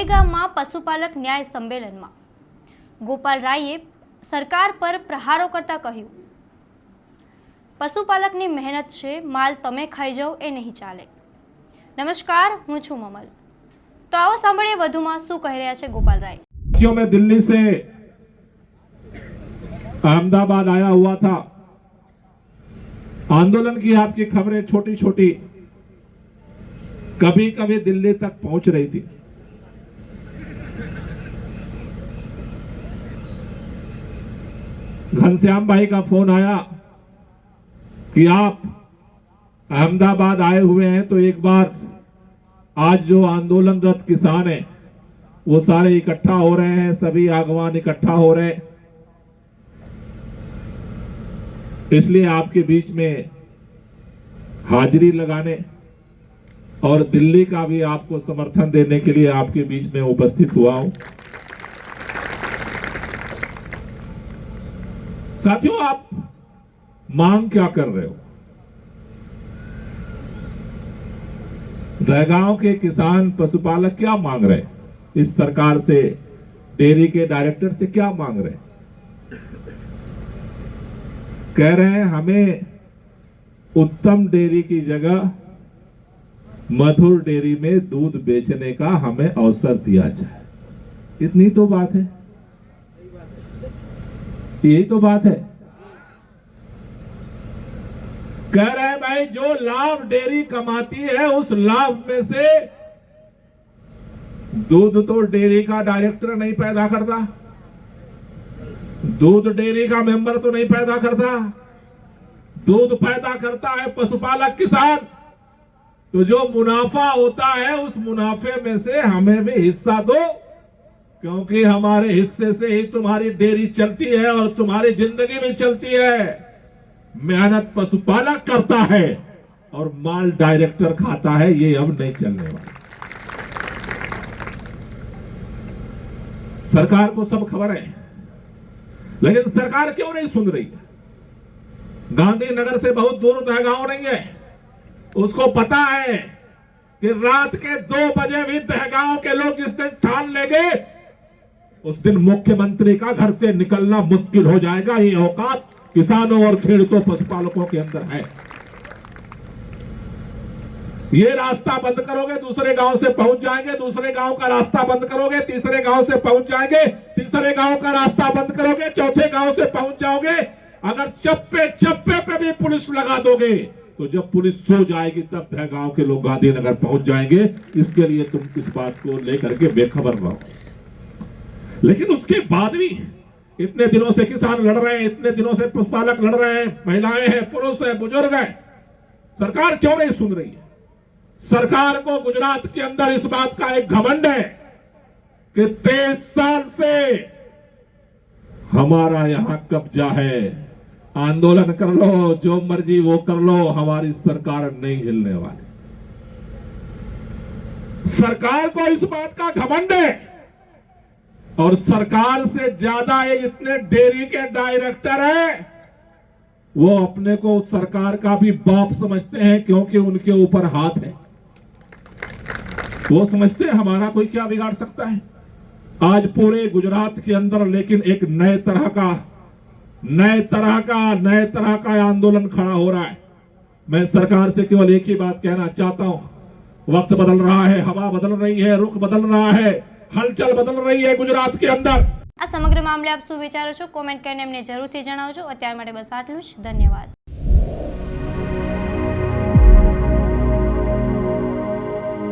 દહેગામમાં પશુપાલક ન્યાય સંમેલનમાં ગોપાલ રાયે સરકાર પર પ્રહારો કરતા કહ્યું, પશુપાલકની મહેનત છે, માલ તમે ખાઈ જાઓ એ નહીં ચાલે। નમસ્કાર, હું છું મમલ। તો આવો સાંભળીએ વધુમાં શું કહી રહ્યા છે ગોપાલ રાય। मैं दिल्ली से अहमदाबाद आया हुआ था। आंदोलन की आपकी खबरें छोटी छोटी कभी कभी दिल्ली तक पहुंच रही थी। घनश्याम भाई का फोन आया कि आप अहमदाबाद आए हुए हैं, तो एक बार आज जो आंदोलनरत किसान हैं वो सारे इकट्ठा हो रहे हैं, सभी आगवान इकट्ठा हो रहे हैं, इसलिए आपके बीच में हाजिरी लगाने और दिल्ली का भी आपको समर्थन देने के लिए आपके बीच में उपस्थित हुआ हूं। साथियों, आप मांग क्या कर रहे हो? दहगांव के किसान पशुपालक क्या मांग रहे हैं? इस सरकार से, डेयरी के डायरेक्टर से क्या मांग रहे हैं? कह रहे हैं हमें उत्तम डेयरी की जगह मधुर डेयरी में दूध बेचने का हमें अवसर दिया जाए। इतनी तो बात है, यही तो बात है। कह रहे हैं भाई, जो लाभ डेयरी कमाती है उस लाभ में से दूध तो डेयरी का डायरेक्टर नहीं पैदा करता, दूध डेयरी का मेंबर तो नहीं पैदा करता, दूध पैदा करता है पशुपालक किसान। तो जो मुनाफा होता है उस मुनाफे में से हमें भी हिस्सा दो, क्योंकि हमारे हिस्से से ही तुम्हारी डेयरी चलती है और तुम्हारी जिंदगी भी चलती है। मेहनत पशुपालक करता है और माल डायरेक्टर खाता है, ये अब नहीं चलने वाला। सरकार को सब खबर है, लेकिन सरकार क्यों नहीं सुन रही? गांधीनगर से बहुत दूर दहगांव नहीं है, उसको पता है कि रात के 2 बजे भी दहगांव के लोग जिस दिन ठान लेंगे उस दिन मुख्यमंत्री का घर से निकलना मुश्किल हो जाएगा। ये औकात किसानों और खेड़ूतों पशुपालकों के अंदर है। ये रास्ता बंद करोगे, दूसरे गांव से पहुंच जाएंगे, दूसरे गांव का रास्ता बंद करोगे, तीसरे गांव से पहुंच जाएंगे, तीसरे गांव का रास्ता बंद करोगे, चौथे गांव से पहुंच जाओगे। अगर चप्पे चप्पे पे भी पुलिस लगा दोगे तो जब पुलिस सो जाएगी तब दहगांव के लोग गांधीनगर पहुंच जाएंगे। इसके लिए तुम इस बात को लेकर के बेखबर रहो। लेकिन उसके बाद भी इतने दिनों से किसान लड़ रहे हैं, इतने दिनों से पशुपालक लड़ रहे हैं, महिलाएं हैं, पुरुष हैं, बुजुर्ग हैं, सरकार क्यों नहीं सुन रही है? सरकार को गुजरात के अंदर इस बात का एक घमंड है कि 23 साल से हमारा यहां कब्जा है, आंदोलन कर लो, जो मर्जी वो कर लो, हमारी सरकार नहीं हिलने वाली। सरकार को इस बात का घमंड है और सरकार से ज्यादा ये इतने डेयरी के डायरेक्टर हैं, वो अपने को सरकार का भी बाप समझते हैं, क्योंकि उनके ऊपर हाथ है। वो समझते हैं हमारा कोई क्या बिगाड़ सकता है। आज पूरे गुजरात के अंदर लेकिन एक नए तरह का आंदोलन खड़ा हो रहा है। मैं सरकार से केवल एक ही बात कहना चाहता हूं, वक्त बदल रहा है, हवा बदल रही है, रुख बदल रहा है, हलचल बदल रही है गुजरात के अंदर। आ समग्र मामले आप શું વિચારો છો? કોમેન્ટ કરીને અમને જરૂરથી જણાવજો। અત્યાર માટે બસ આટલું જ। ધન્યવાદ।